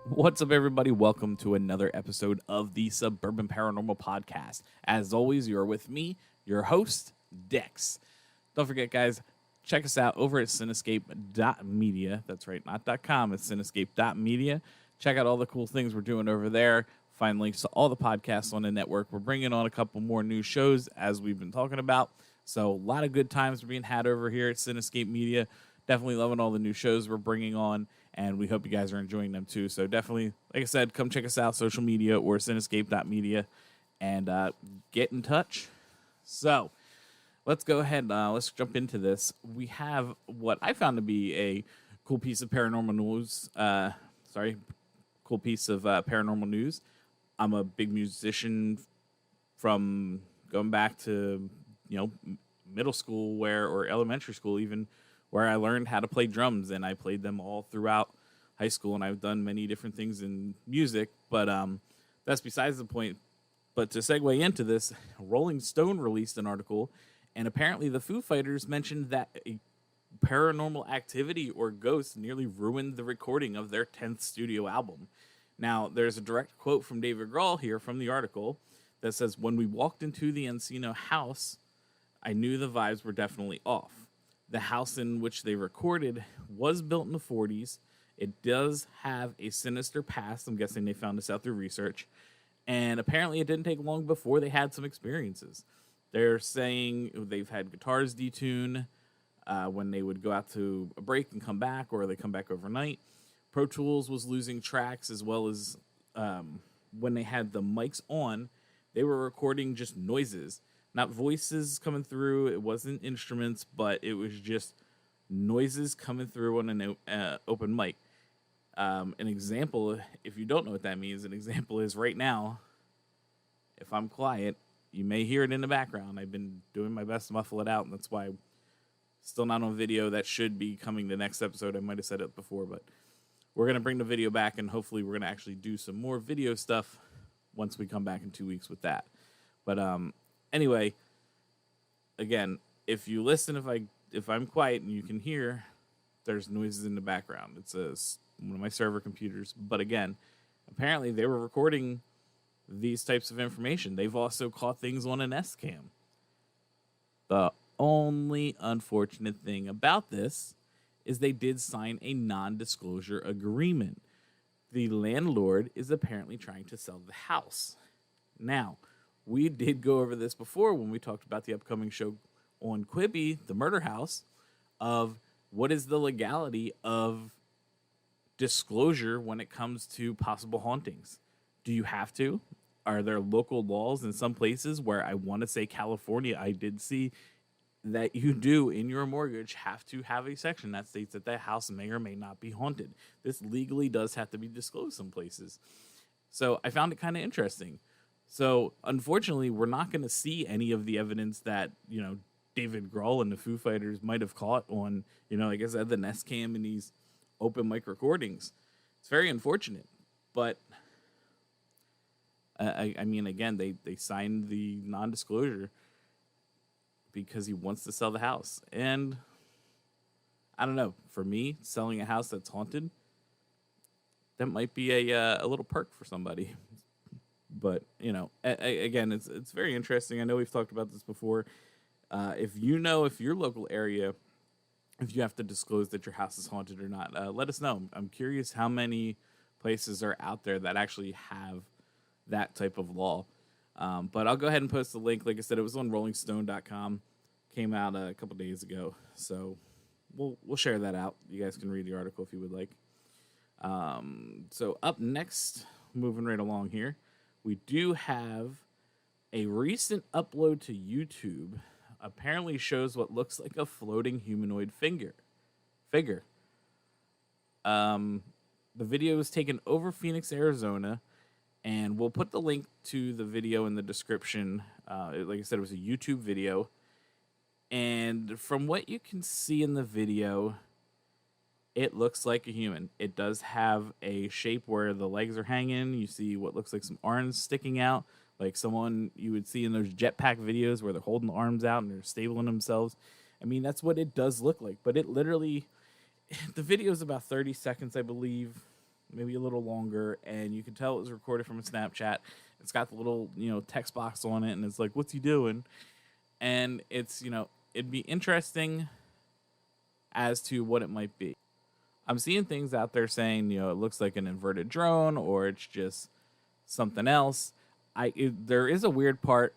What's up, everybody? Welcome to another episode of the Suburban Paranormal Podcast. As always, you're with me, your host, Dex. Don't forget, guys, check us out over at Cinescape.media. That's right, not .com, it's Cinescape.media. Check out all the cool things we're doing over there. Find links to all the podcasts on the network. We're bringing on a couple more new shows, as we've been talking about. So a lot of good times are being had over here at Cinescape Media. Definitely loving all the new shows we're bringing on, and we hope you guys are enjoying them too. So definitely, like I said, come check us out, social media or Cinescape.media, and get in touch. So let's go ahead. Let's jump into this. We have what I found to be a cool piece of paranormal news. Cool piece of paranormal news. I'm a big musician from going back to, middle school or elementary school even, where I learned how to play drums, and I played them all throughout high school, and I've done many different things in music, but that's besides the point. But to segue into this, Rolling Stone released an article, and apparently the Foo Fighters mentioned that a paranormal activity or ghost nearly ruined the recording of their 10th studio album. Now, there's a direct quote from David Grohl here from the article that says, "When we walked into the Encino house, I knew the vibes were definitely off. The house in which they recorded was built in the 40s. It does have a sinister past." I'm guessing they found this out through research. And apparently it didn't take long before they had some experiences. They're saying they've had guitars detune when they would go out to a break and come back, or they come back overnight. Pro Tools was losing tracks, as well as when they had the mics on, they were recording just noises. Not voices coming through. It wasn't instruments, but it was just noises coming through on an open mic. An example, if you don't know what that means, an example is right now, if I'm quiet, you may hear it in the background. I've been doing my best to muffle it out, and that's why I'm still not on video. That should be coming the next episode. I might have said it before, but we're going to bring the video back, and hopefully we're going to actually do some more video stuff once we come back in 2 weeks with that. But anyway, again, if you listen, if I'm quiet and you can hear, there's noises in the background. It's one of my server computers. But again, apparently they were recording these types of information. They've also caught things on an S-cam. The only unfortunate thing about this is they did sign a non-disclosure agreement. The landlord is apparently trying to sell the house. Now, we did go over this before when we talked about the upcoming show on Quibi, The Murder House, of what is the legality of disclosure when it comes to possible hauntings. Do you have to? Are there local laws in some places where, I want to say California, I did see that you do in your mortgage have to have a section that states that the house may or may not be haunted. This legally does have to be disclosed some places. So I found it kind of interesting. So, unfortunately, we're not going to see any of the evidence that, David Grohl and the Foo Fighters might have caught on, like I said, the Nest Cam and these open mic recordings. It's very unfortunate. But, I mean, again, they signed the non-disclosure because he wants to sell the house. And, I don't know, for me, selling a house that's haunted, that might be a little perk for somebody. But, again, it's very interesting. I know we've talked about this before. If your local area, if you have to disclose that your house is haunted or not, let us know. I'm curious how many places are out there that actually have that type of law. But I'll go ahead and post the link. Like I said, it was on rollingstone.com. Came out a couple days ago. So we'll share that out. You guys can read the article if you would like. So up next, moving right along here, we do have a recent upload to YouTube. Apparently shows what looks like a floating humanoid figure. The video was taken over Phoenix, Arizona, and we'll put the link to the video in the description. Like I said, it was a YouTube video. And from what you can see in the video, it looks like a human. It does have a shape where the legs are hanging. You see what looks like some arms sticking out, like someone you would see in those jetpack videos where they're holding the arms out and they're stabling themselves. I mean, that's what it does look like. But it literally, the video is about 30 seconds, I believe, maybe a little longer. And you can tell it was recorded from a Snapchat. It's got the little, text box on it. And it's like, what's he doing? And it's, it'd be interesting as to what it might be. I'm seeing things out there saying, it looks like an inverted drone or it's just something else. There is a weird part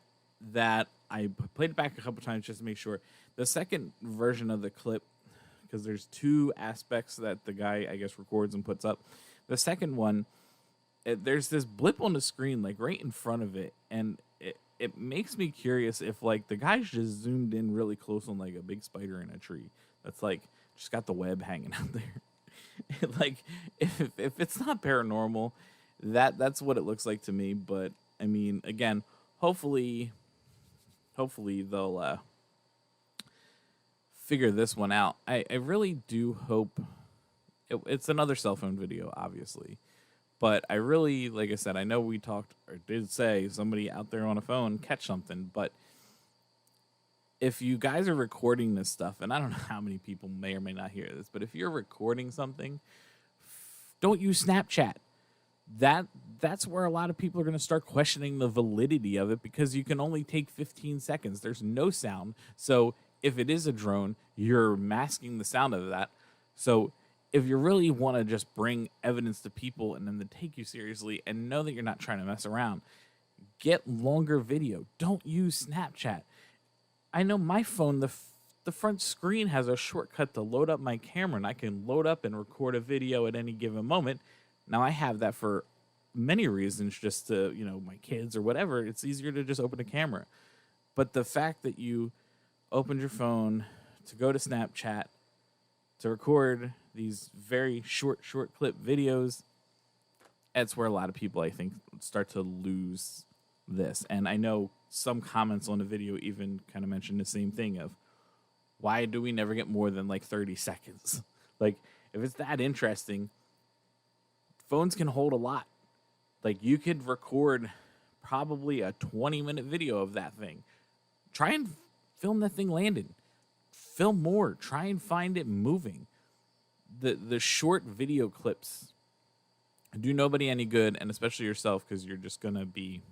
that I played back a couple times just to make sure. The second version of the clip, because there's two aspects that the guy, I guess, records and puts up. The second one, there's this blip on the screen, like right in front of it. And it makes me curious if, like, the guy's just zoomed in really close on, like, a big spider in a tree. That's, like, just got the web hanging out there. Like, if it's not paranormal, that's what it looks like to me. But, I mean, again, hopefully they'll figure this one out. I really do hope it's another cell phone video, obviously. But I really, like I said, I know we talked or did say somebody out there on a phone catch something. But if you guys are recording this stuff, and I don't know how many people may or may not hear this, but if you're recording something, don't use Snapchat. That's where a lot of people are going to start questioning the validity of it because you can only take 15 seconds. There's no sound. So if it is a drone, you're masking the sound of that. So if you really want to just bring evidence to people and then to take you seriously and know that you're not trying to mess around, get longer video. Don't use Snapchat. I know my phone, the front screen has a shortcut to load up my camera, and I can load up and record a video at any given moment. Now, I have that for many reasons, just to, my kids or whatever. It's easier to just open a camera. But the fact that you opened your phone to go to Snapchat to record these very short clip videos, that's where a lot of people, I think, start to lose this. And I know some comments on the video even kind of mentioned the same thing of, why do we never get more than like 30 seconds? Like, if it's that interesting, phones can hold a lot. Like, you could record probably a 20-minute video of that thing. Try and film that thing landing. Film more. Try and find it moving. The short video clips do nobody any good, and especially yourself, because you're just going to be,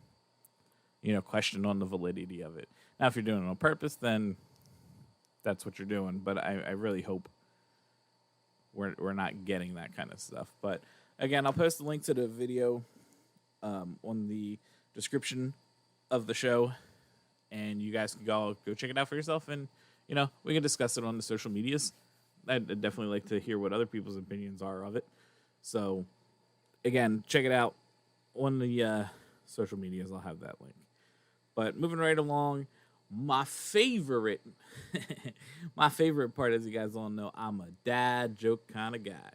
questioned on the validity of it. Now, if you're doing it on purpose, then that's what you're doing. But I really hope we're not getting that kind of stuff. But again, I'll post the link to the video on the description of the show, and you guys can go check it out for yourself, and we can discuss it on the social medias. I'd definitely like to hear what other people's opinions are of it. So again, check it out on the social medias. I'll have that link. But moving right along, my favorite part, as you guys all know, I'm a dad joke kind of guy.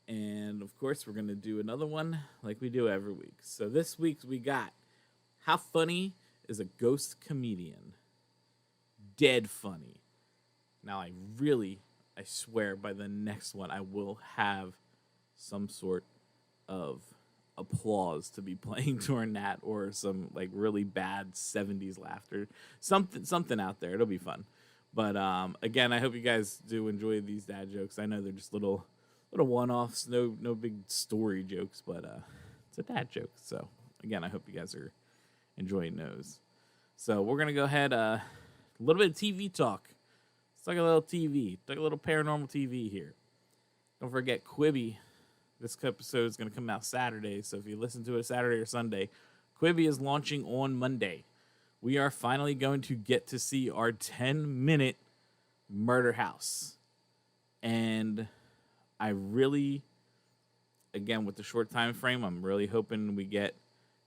And of course, we're going to do another one like we do every week. So this week we got, how funny is a ghost comedian? Dead funny. Now, I swear by the next one, I will have some sort of applause to be playing during that, or some like really bad 70s laughter. Something out there. It'll be fun. But again, I hope you guys do enjoy these dad jokes. I know they're just little one-offs, no big story jokes, but it's a dad joke. So again, I hope you guys are enjoying those. So we're gonna go ahead, a little bit of TV talk. Let's talk a little TV, talk a little paranormal TV here. Don't forget Quibi. This episode is gonna come out Saturday, so if you listen to it Saturday or Sunday, Quibi is launching on Monday. We are finally going to get to see our 10-minute murder house, and I really, again, with the short time frame, I'm really hoping we get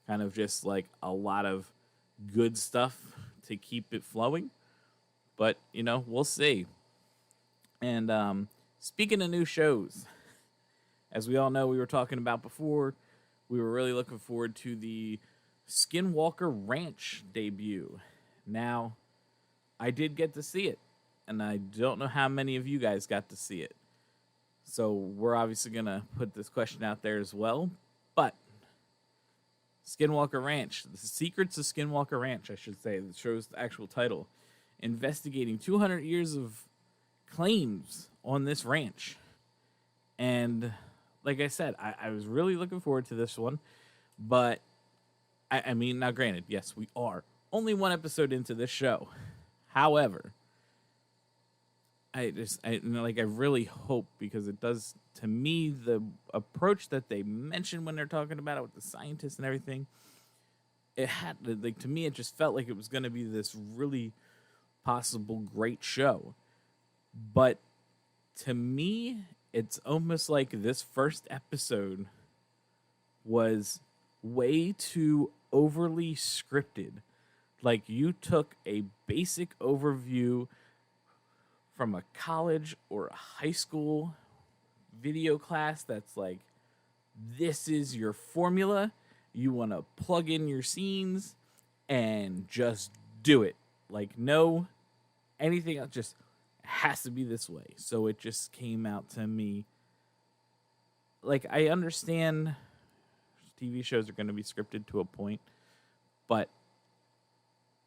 kind of just like a lot of good stuff to keep it flowing. But, we'll see. And speaking of new shows, As we all know, we were talking about before, we were really looking forward to the Skinwalker Ranch debut. Now, I did get to see it, and I don't know how many of you guys got to see it. So we're obviously going to put this question out there as well. But Skinwalker Ranch, The Secrets of Skinwalker Ranch, I should say, the show's actual title, investigating 200 years of claims on this ranch. And like I said, I was really looking forward to this one. But, I mean, now granted, yes, we are only one episode into this show. However, I really hope, because it does, to me, the approach that they mentioned when they're talking about it with the scientists and everything, it had, like, to me, it just felt like it was going to be this really possible great show. But to me, it's almost like this first episode was way too overly scripted. Like, you took a basic overview from a college or a high school video class that's like, this is your formula. You want to plug in your scenes and just do it. Like, no, anything else, just has to be this way. So it just came out to me. Like, I understand TV shows are going to be scripted to a point, but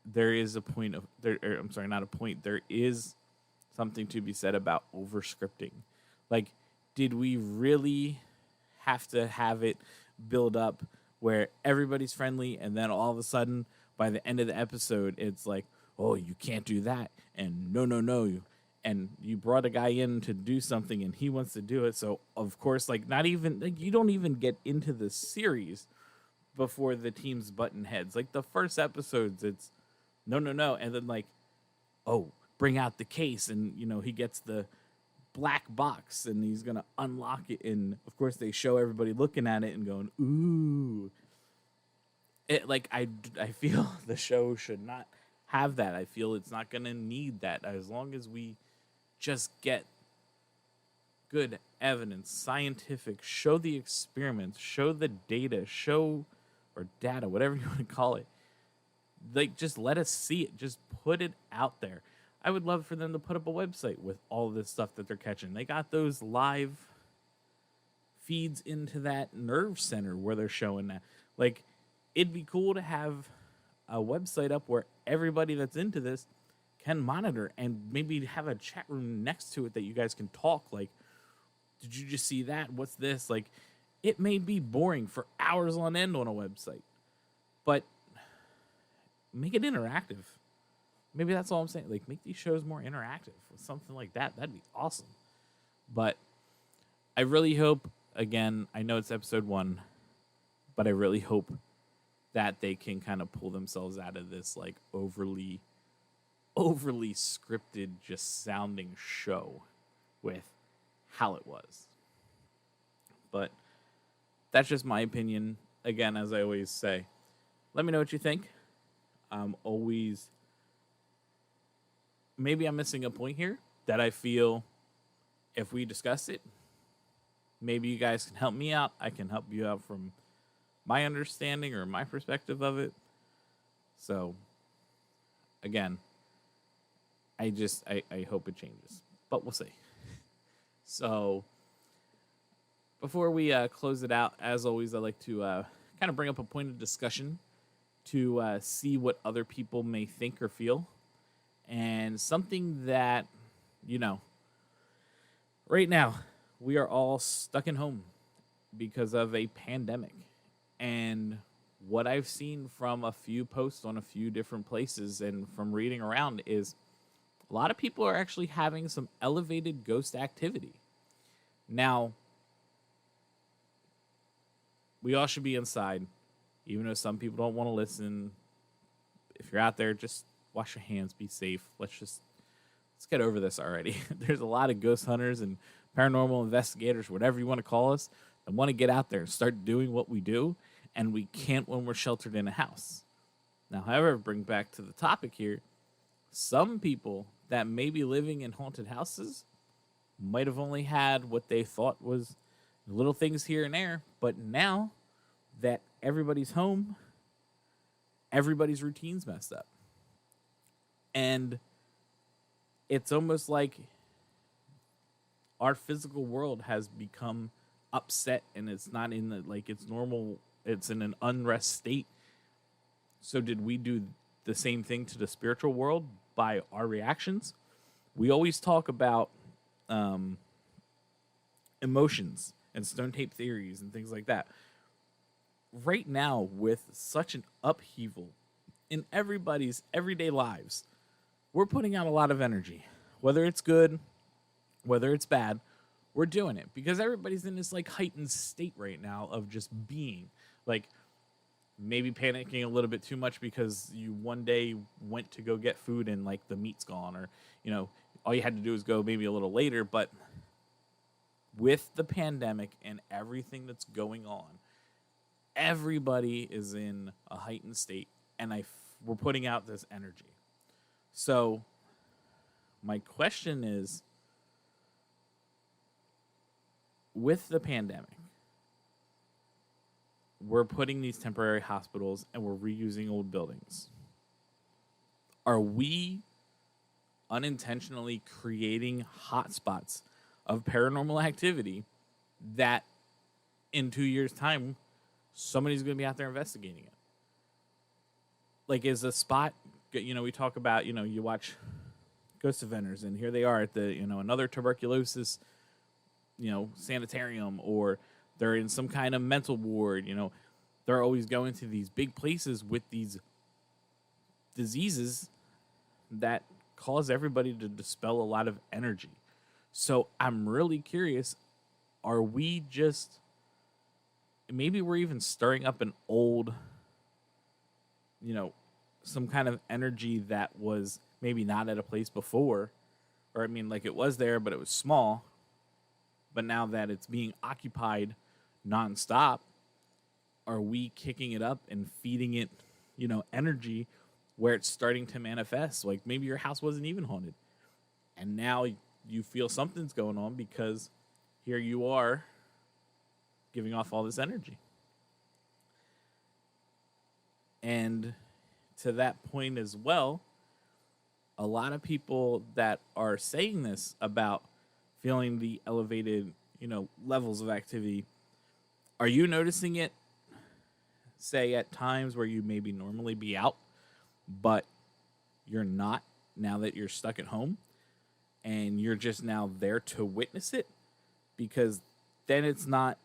there is a point of there. I'm sorry, not a point. There is something to be said about over scripting. Like, did we really have to have it build up where everybody's friendly, and then all of a sudden by the end of the episode it's like, oh, you can't do that, and no, and you brought a guy in to do something and he wants to do it, so of course, like, not even, like, you don't even get into the series before the teams button heads. Like, the first episodes, it's no, and then, like, oh, bring out the case, and he gets the black box and he's gonna unlock it, and of course they show everybody looking at it and going, ooh. It, like, I feel the show should not have that. I feel it's not gonna need that, as long as we just get good evidence, scientific, show the experiments, show the data, or data, whatever you want to call it. Like, just let us see it, just put it out there. I would love for them to put up a website with all this stuff that they're catching. They got those live feeds into that nerve center where they're showing that. Like, it'd be cool to have a website up where everybody that's into this can monitor, and maybe have a chat room next to it that you guys can talk. Like, did you just see that? What's this? Like, it may be boring for hours on end on a website, but make it interactive. Maybe that's all I'm saying. Like, make these shows more interactive with something like that. That'd be awesome. But I really hope, again, I know it's episode 1, but I really hope that they can kind of pull themselves out of this, like, overly scripted, just sounding show with how it was. But that's just my opinion. Again, as I always say, let me know what you think. Maybe I'm missing a point here that I feel if we discuss it, maybe you guys can help me out. I can help you out from my understanding or my perspective of it. So, again, I hope it changes, but we'll see. So, before we close it out, as always, I like to kind of bring up a point of discussion to see what other people may think or feel. And something that, right now, we are all stuck in home because of a pandemic. And what I've seen from a few posts on a few different places and from reading around is a lot of people are actually having some elevated ghost activity. Now, we all should be inside, even though some people don't want to listen. If you're out there, just wash your hands, be safe. Let's get over this already. There's a lot of ghost hunters and paranormal investigators, whatever you want to call us, that want to get out there and start doing what we do, and we can't when we're sheltered in a house. Now, however, bring back to the topic here, some people that may be living in haunted houses might have only had what they thought was little things here and there. But now that everybody's home, everybody's routine's messed up. And it's almost like our physical world has become upset, and it's not in the, like, it's normal, it's in an unrest state. So did we do the same thing to the spiritual world by our reactions? We always talk about emotions and stone tape theories and things like that. Right now, with such an upheaval in everybody's everyday lives, we're putting out a lot of energy. Whether it's good, whether it's bad, we're doing it because everybody's in this like heightened state right now of just being, like, maybe panicking a little bit too much because you one day went to go get food and like the meat's gone, or all you had to do was go maybe a little later. But with the pandemic and everything that's going on, everybody is in a heightened state, and we're putting out this energy. So my question is, with the pandemic, we're putting these temporary hospitals and we're reusing old buildings. Are we unintentionally creating hotspots of paranormal activity that in 2 years' time, somebody's going to be out there investigating it? Like, is a spot, we talk about, you watch Ghost Eventers, and here they are at the, another tuberculosis, sanitarium, or they're in some kind of mental ward. They're always going to these big places with these diseases that cause everybody to dispel a lot of energy. So I'm really curious, are we just, maybe we're even stirring up an old, some kind of energy that was maybe not at a place before, or like it was there, but it was small. But now that it's being occupied nonstop, are we kicking it up and feeding it, energy where it's starting to manifest? Like maybe your house wasn't even haunted, and now you feel something's going on because here you are giving off all this energy. And to that point as well, a lot of people that are saying this about feeling the elevated, levels of activity, are you noticing it, say, at times where you maybe normally be out, but you're not now that you're stuck at home, and you're just now there to witness it? Because then it's not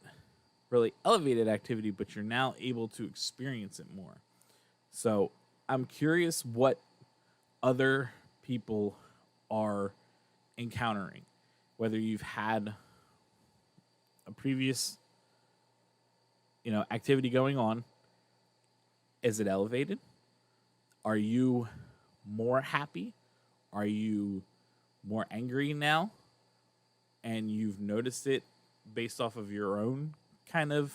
really elevated activity, but you're now able to experience it more. So I'm curious what other people are encountering, whether you've had a previous, activity going on. Is it elevated? Are you more happy? Are you more angry now? And you've noticed it based off of your own kind of,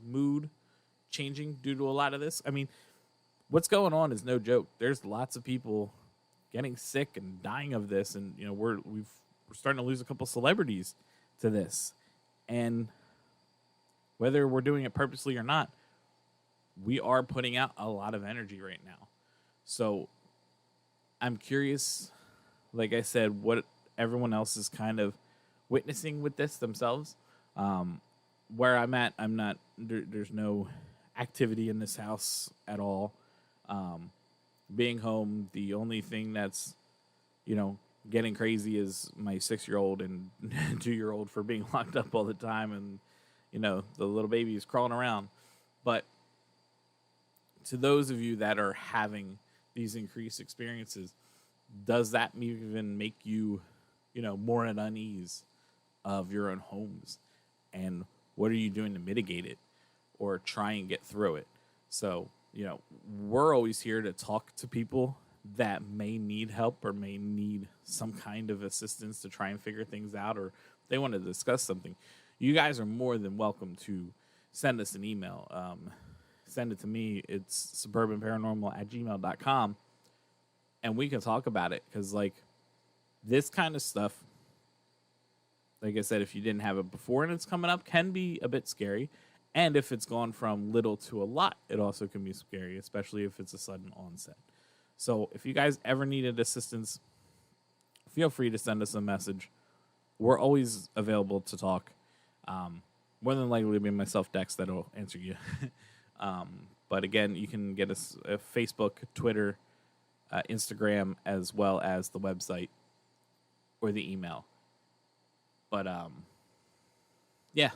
mood changing due to a lot of this. What's going on is no joke. There's lots of people getting sick and dying of this, and we're starting to lose a couple celebrities to this. And whether we're doing it purposely or not, we are putting out a lot of energy right now. So I'm curious, like I said, what everyone else is kind of witnessing with this themselves. Where I'm at, I'm not, there's no activity in this house at all. Being home, the only thing that's, getting crazy is my 6-year-old and 2-year-old for being locked up all the time, and, the little baby is crawling around. But to those of you that are having these increased experiences, does that even make you, more at unease of your own homes? And what are you doing to mitigate it or try and get through it? So, we're always here to talk to people that may need help or may need some kind of assistance to try and figure things out, or they want to discuss something. You guys are more than welcome to send us an email. Send it to me. It's suburbanparanormal@gmail.com, and we can talk about it, because, this kind of stuff, like I said, if you didn't have it before and it's coming up, can be a bit scary. And if it's gone from little to a lot, it also can be scary, especially if it's a sudden onset. So if you guys ever needed assistance, feel free to send us a message. We're always available to talk. More than likely, it'll be myself, Dex, that'll answer you. But again, you can get us Facebook, Twitter, Instagram, as well as the website or the email. But yeah.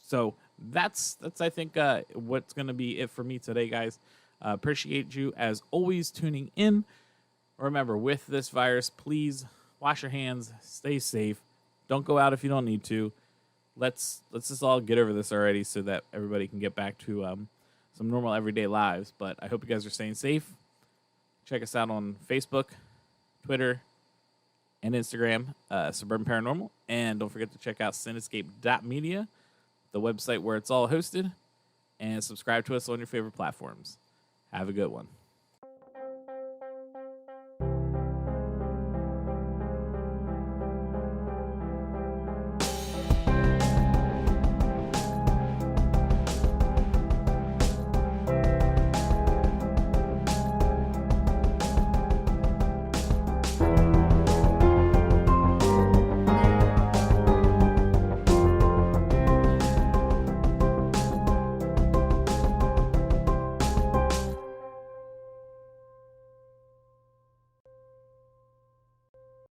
So that's I think what's gonna be it for me today, guys. Appreciate you as always tuning in. Remember, with this virus, please wash your hands, stay safe, don't go out if you don't need to. Let's just all get over this already, so that everybody can get back to some normal everyday lives. But I hope you guys are staying safe. Check us out on Facebook, Twitter, and Instagram, Suburban Paranormal, and don't forget to check out Cinescape Media, the website where it's all hosted, and subscribe to us on your favorite platforms. Have a good one.